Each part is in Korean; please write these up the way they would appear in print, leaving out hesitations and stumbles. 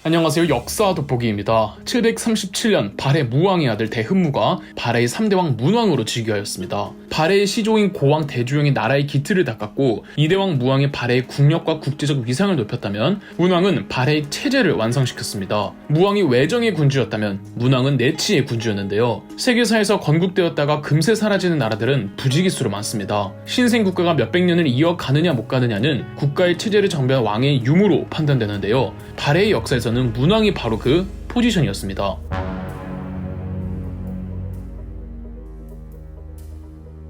안녕하세요. 역사 돋보기입니다. 737년 발해 무왕의 아들 대흠무가 발해의 3대왕 문왕으로 즉위하였습니다. 발해의 시조인 고왕 대주영이 나라의 기틀을 닦았고 2대왕 무왕이 발해의 국력과 국제적 위상을 높였다면 문왕은 발해의 체제를 완성시켰습니다. 무왕이 외정의 군주였다면 문왕은 내치의 군주였는데요. 세계사에서 건국되었다가 금세 사라지는 나라들은 부지기수로 많습니다. 신생 국가가 몇백 년을 이어가느냐 못 가느냐는 국가의 체제를 정비한 왕의 유무로 판단되는데요. 발해의 역사에서는 문왕이 바로 그 포지션이었습니다.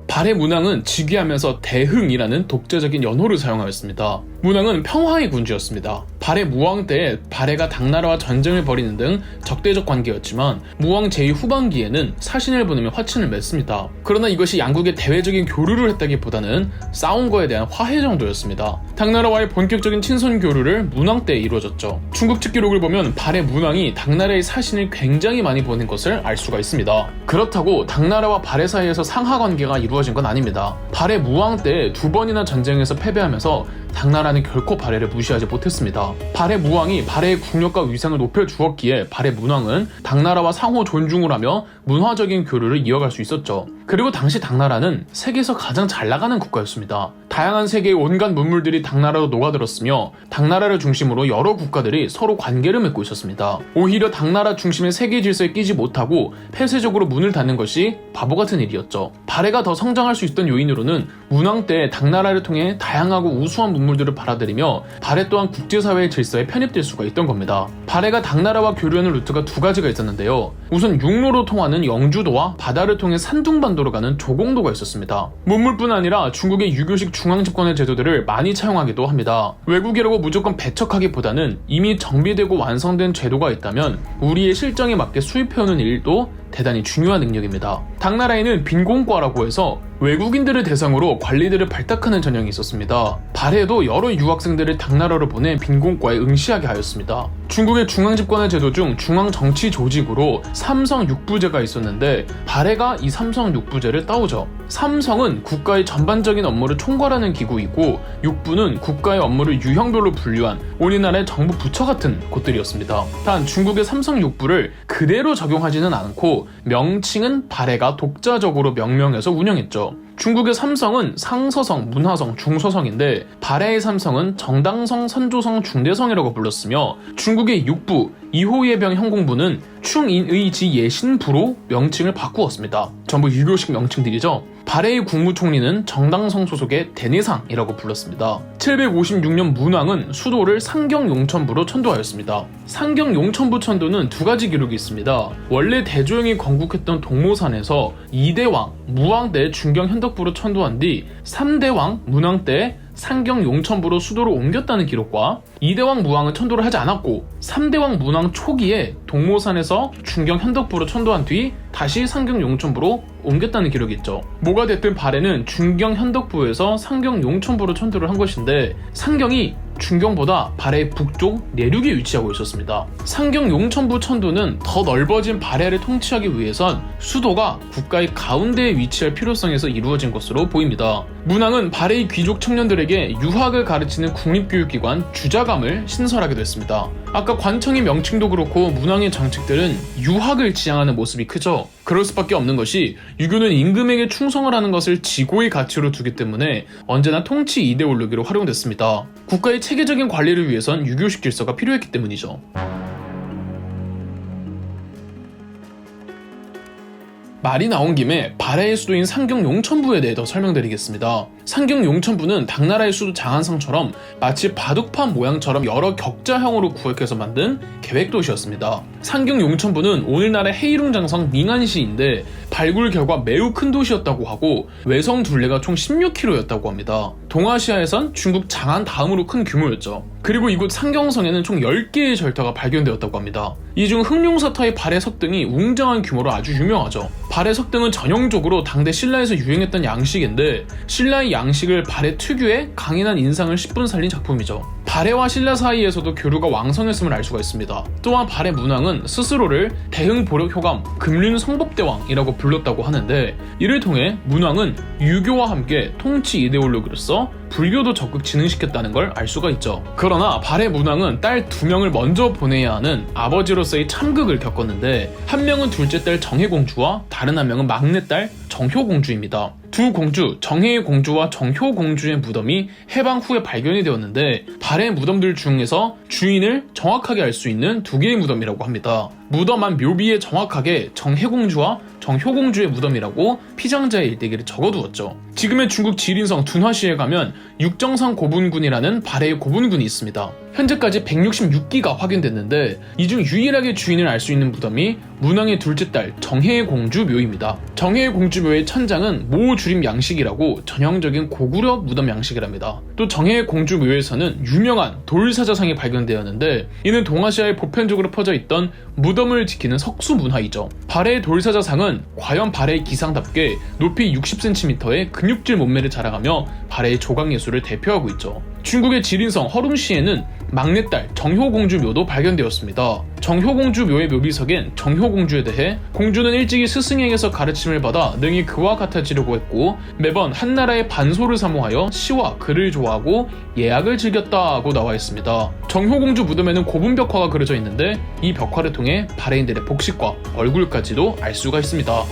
발해 문왕은 즉위하면서 대흥이라는 독자적인 연호를 사용하였습니다. 문왕은 평화의 군주였습니다. 발해 무왕 때 발해가 당나라와 전쟁을 벌이는 등 적대적 관계였지만 무왕 제2 후반기에는 사신을 보내며 화친을 맺습니다. 그러나 이것이 양국의 대외적인 교류를 했다기보다는 싸운 거에 대한 화해 정도였습니다. 당나라와의 본격적인 친선 교류를 문왕 때 이루어졌죠. 중국 측 기록을 보면 발해 문왕이 당나라의 사신을 굉장히 많이 보낸 것을 알 수가 있습니다. 그렇다고 당나라와 발해 사이에서 상하 관계가 이루어진 건 아닙니다. 발해 무왕 때 2번이나 전쟁에서 패배하면서 당나라는 결코 발해를 무시하지 못했습니다. 발해 무왕이 발해의 국력과 위상을 높여주었기에 발해 문왕은 당나라와 상호 존중을 하며 문화적인 교류를 이어갈 수 있었죠. 그리고 당시 당나라는 세계에서 가장 잘 나가는 국가였습니다. 다양한 세계의 온갖 문물들이 당나라로 녹아들었으며 당나라를 중심으로 여러 국가들이 서로 관계를 맺고 있었습니다. 오히려 당나라 중심의 세계 질서에 끼지 못하고 폐쇄적으로 문을 닫는 것이 바보 같은 일이었죠. 발해가 더 성장할 수 있던 요인으로는 문왕 때 당나라를 통해 다양하고 우수한 문물들을 받아들이며 발해 또한 국제사회의 질서에 편입될 수가 있던 겁니다. 발해가 당나라와 교류하는 루트가 두 가지가 있었는데요. 우선 육로로 통하는 영주도와 바다를 통해 산둥반도로 가는 조공도가 있었습니다. 문물뿐 아니라 중국의 유교식 중앙집권의 제도들을 많이 차용하기도 합니다. 외국이라고 무조건 배척하기보다는 이미 정비되고 완성된 제도가 있다면 우리의 실정에 맞게 수입해오는 일도 대단히 중요한 능력입니다. 당나라에는 빈공과라고 해서 외국인들을 대상으로 관리들을 발탁하는 전형이 있었습니다. 발해도 여러 유학생들을 당나라로 보내 빈공과에 응시하게 하였습니다. 중국의 중앙집권의 제도 중 중앙정치조직으로 삼성육부제가 있었는데 발해가 이 삼성육부제를 따오죠. 삼성은 국가의 전반적인 업무를 총괄하는 기구이고 육부는 국가의 업무를 유형별로 분류한 우리나라의 정부 부처 같은 곳들이었습니다. 단 중국의 삼성육부를 그대로 적용하지는 않고 명칭은 발해가 독자적으로 명명해서 운영했죠. 중국의 삼성은 상서성, 문화성, 중서성인데 발해의 삼성은 정당성, 선조성, 중대성이라고 불렀으며 중국의 육부, 이호예병 현공부는 충인의지예신부로 명칭을 바꾸었습니다. 전부 유교식 명칭들이죠. 발해의 국무총리는 정당성 소속의 대내상이라고 불렀습니다. 756년 문왕은 수도를 상경용천부로 천도하였습니다. 상경용천부 천도는 두 가지 기록이 있습니다. 원래 대조영이 건국했던 동모산에서 2대왕 무왕 때 중경현덕부로 천도한 뒤 3대왕 문왕 때 상경용천부로 수도를 옮겼다는 기록과 2대왕 무왕은 천도를 하지 않았고 3대왕 문왕 초기에 동모산에서 중경현덕부로 천도한 뒤 다시 상경용천부로 옮겼다는 기록이 있죠. 뭐가 됐든 발해는 중경현덕부에서 상경용천부로 천도를 한 것인데 상경이 중경보다 발해의 북쪽 내륙에 위치하고 있었습니다. 상경용천부 천도는 더 넓어진 발해를 통치하기 위해선 수도가 국가의 가운데에 위치할 필요성에서 이루어진 것으로 보입니다. 문왕은 발해의 귀족 청년들에게 유학을 가르치는 국립교육기관 주자감을 신설하기도 했습니다. 아까 관청의 명칭도 그렇고 문왕의 정책들은 유학을 지향하는 모습이 크죠. 그럴 수밖에 없는 것이 유교는 임금에게 충성을 하는 것을 지고의 가치로 두기 때문에 언제나 통치 이데올로기로 활용됐습니다. 국가의 체계적인 관리를 위해선 유교식 질서가 필요했기 때문이죠. 말이 나온 김에 발해의 수도인 상경용천부에 대해 더 설명드리겠습니다. 상경용천부는 당나라의 수도 장안성처럼 마치 바둑판 모양처럼 여러 격자형으로 구획해서 만든 계획도시였습니다. 상경용천부는 오늘날의 헤이룽장성 닝안시인데 발굴 결과 매우 큰 도시였다고 하고 외성 둘레가 총 16km였다고 합니다. 동아시아에선 중국 장안 다음으로 큰 규모였죠. 그리고 이곳 상경성에는 총 10개의 절터가 발견되었다고 합니다. 이 중 흑룡사타의 발해 석등이 웅장한 규모로 아주 유명하죠. 발해 석등은 전형적으로 당대 신라에서 유행했던 양식인데 신라의 양식을 발해 특유의 강인한 인상을 10분 살린 작품이죠. 발해와 신라 사이에서도 교류가 왕성했음을 알 수가 있습니다. 또한 발해 문왕은 스스로를 대흥 보력 효감 금륜 성법대왕이라고 불렀다고 하는데, 이를 통해 문왕은 유교와 함께 통치 이데올로기로서 불교도 적극 진흥시켰다는 걸 알 수가 있죠. 그러나 발해 문왕은 딸 2명을 먼저 보내야 하는 아버지로서의 참극을 겪었는데, 한 명은 둘째 딸 정혜공주와 다른 한 명은 막내딸 정효공주입니다. 두 공주, 정혜의 공주와 정효공주의 무덤이 해방 후에 발견이 되었는데, 발해 무덤들 중에서 주인을 정확하게 알 수 있는 2개의 무덤이라고 합니다. 무덤 안 묘비에 정확하게 정혜공주와 정효공주의 무덤이라고 피장자의 일대기를 적어두었죠. 지금의 중국 지린성 둔화시에 가면 육정상 고분군이라는 발해의 고분군이 있습니다. 현재까지 166기가 확인됐는데, 이 중 유일하게 주인을 알 수 있는 무덤이 문왕의 둘째 딸 정혜의 공주 묘입니다. 정혜의 공주 묘의 천장은 모주림 양식이라고 전형적인 고구려 무덤 양식이랍니다. 또 정혜의 공주 묘에서는 유명한 돌사자상이 발견되었는데, 이는 동아시아에 보편적으로 퍼져 있던 무덤을 지키는 석수 문화이죠. 발해의 돌사자상은 과연 발해의 기상답게 높이 60cm의 근육질 몸매를 자랑하며 발해의 조각예술을 대표하고 있죠. 중국의 지린성 허룽시에는 막내딸 정효공주 묘도 발견되었습니다. 정효공주 묘의 묘비석엔 정효공주에 대해 공주는 일찍이 스승에게서 가르침을 받아 능히 그와 같아지려고 했고, 매번 한나라의 반소를 사모하여 시와 글을 좋아하고 예학을 즐겼다고 나와 있습니다. 정효공주 무덤에는 고분벽화가 그려져 있는데, 이 벽화를 통해 발해인들의 복식과 얼굴까지도 알 수가 있습니다.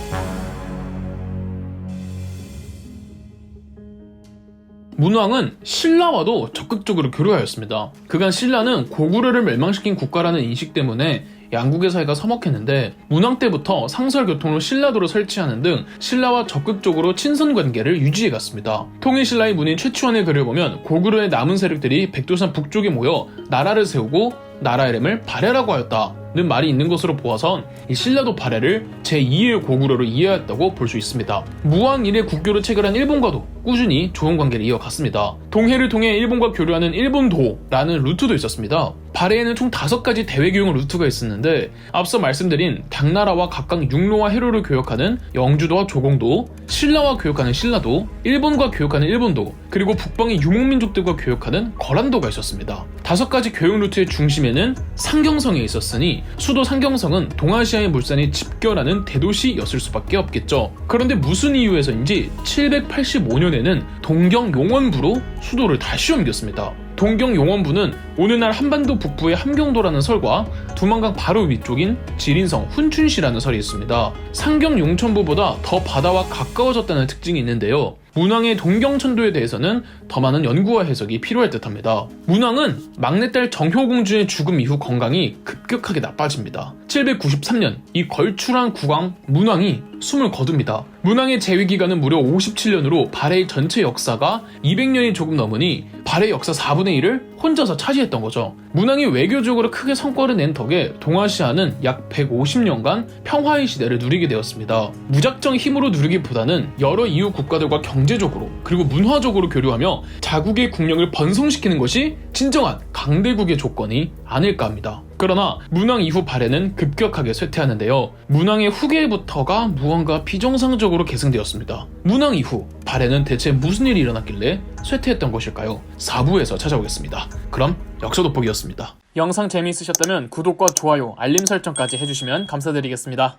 문왕은 신라와도 적극적으로 교류하였습니다. 그간 신라는 고구려를 멸망시킨 국가라는 인식 때문에 양국의 사이가 서먹했는데, 문왕 때부터 상설교통로 신라도를 설치하는 등 신라와 적극적으로 친선 관계를 유지해갔습니다. 통일신라의 문인 최추원의 글을 보면 고구려의 남은 세력들이 백두산 북쪽에 모여 나라를 세우고 나라 이름을 발해라고 하였다는 말이 있는 것으로 보아선 이 신라도 발해를 제2의 고구려로 이해하였다고 볼 수 있습니다. 무왕 이래 국교를 체결한 일본과도 꾸준히 좋은 관계를 이어갔습니다. 동해를 통해 일본과 교류하는 일본도라는 루트도 있었습니다. 발해에는 총 5가지 대외교역 루트가 있었는데, 앞서 말씀드린 당나라와 각각 육로와 해로를 교역하는 영주도와 조공도, 신라와 교역하는 신라도, 일본과 교역하는 일본도, 그리고 북방의 유목민족들과 교역하는 거란도가 있었습니다. 5가지 교역 루트의 중심에는 상경성이 있었으니 수도 상경성은 동아시아의 물산이 집결하는 대도시였을 수밖에 없겠죠. 그런데 무슨 이유에서인지 785년에는 동경용원부로 수도를 다시 옮겼습니다. 동경용원부는 오늘날 한반도 북부의 함경도라는 설과 두만강 바로 위쪽인 지린성 훈춘시라는 설이 있습니다. 상경용천부보다 더 바다와 가까워졌다는 특징이 있는데요. 문왕의 동경천도에 대해서는 더 많은 연구와 해석이 필요할 듯합니다. 문왕은 막내딸 정효공주의 죽음 이후 건강이 급격하게 나빠집니다. 793년 이 걸출한 국왕 문왕이 숨을 거둡니다. 문왕의 재위 기간은 무려 57년으로 발해의 전체 역사가 200년이 조금 넘으니 발해 역사 4분의 1을 혼자서 차지했던 거죠. 문왕이 외교적으로 크게 성과를 낸 덕에 동아시아는 약 150년간 평화의 시대를 누리게 되었습니다. 무작정 힘으로 누리기보다는 여러 이웃 국가들과 경제적으로 그리고 문화적으로 교류하며 자국의 국력을 번성시키는 것이 진정한 강대국의 조건이 아닐까 합니다. 그러나 문왕 이후 발해는 급격하게 쇠퇴하는데요. 문왕의 후계부터가 무언가 비정상적으로 계승되었습니다. 문왕 이후 발해는 대체 무슨 일이 일어났길래 쇠퇴했던 것일까요? 4부에서 찾아오겠습니다. 그럼 역사 돋보기였습니다. 영상 재미있으셨다면 구독과 좋아요, 알림 설정까지 해주시면 감사드리겠습니다.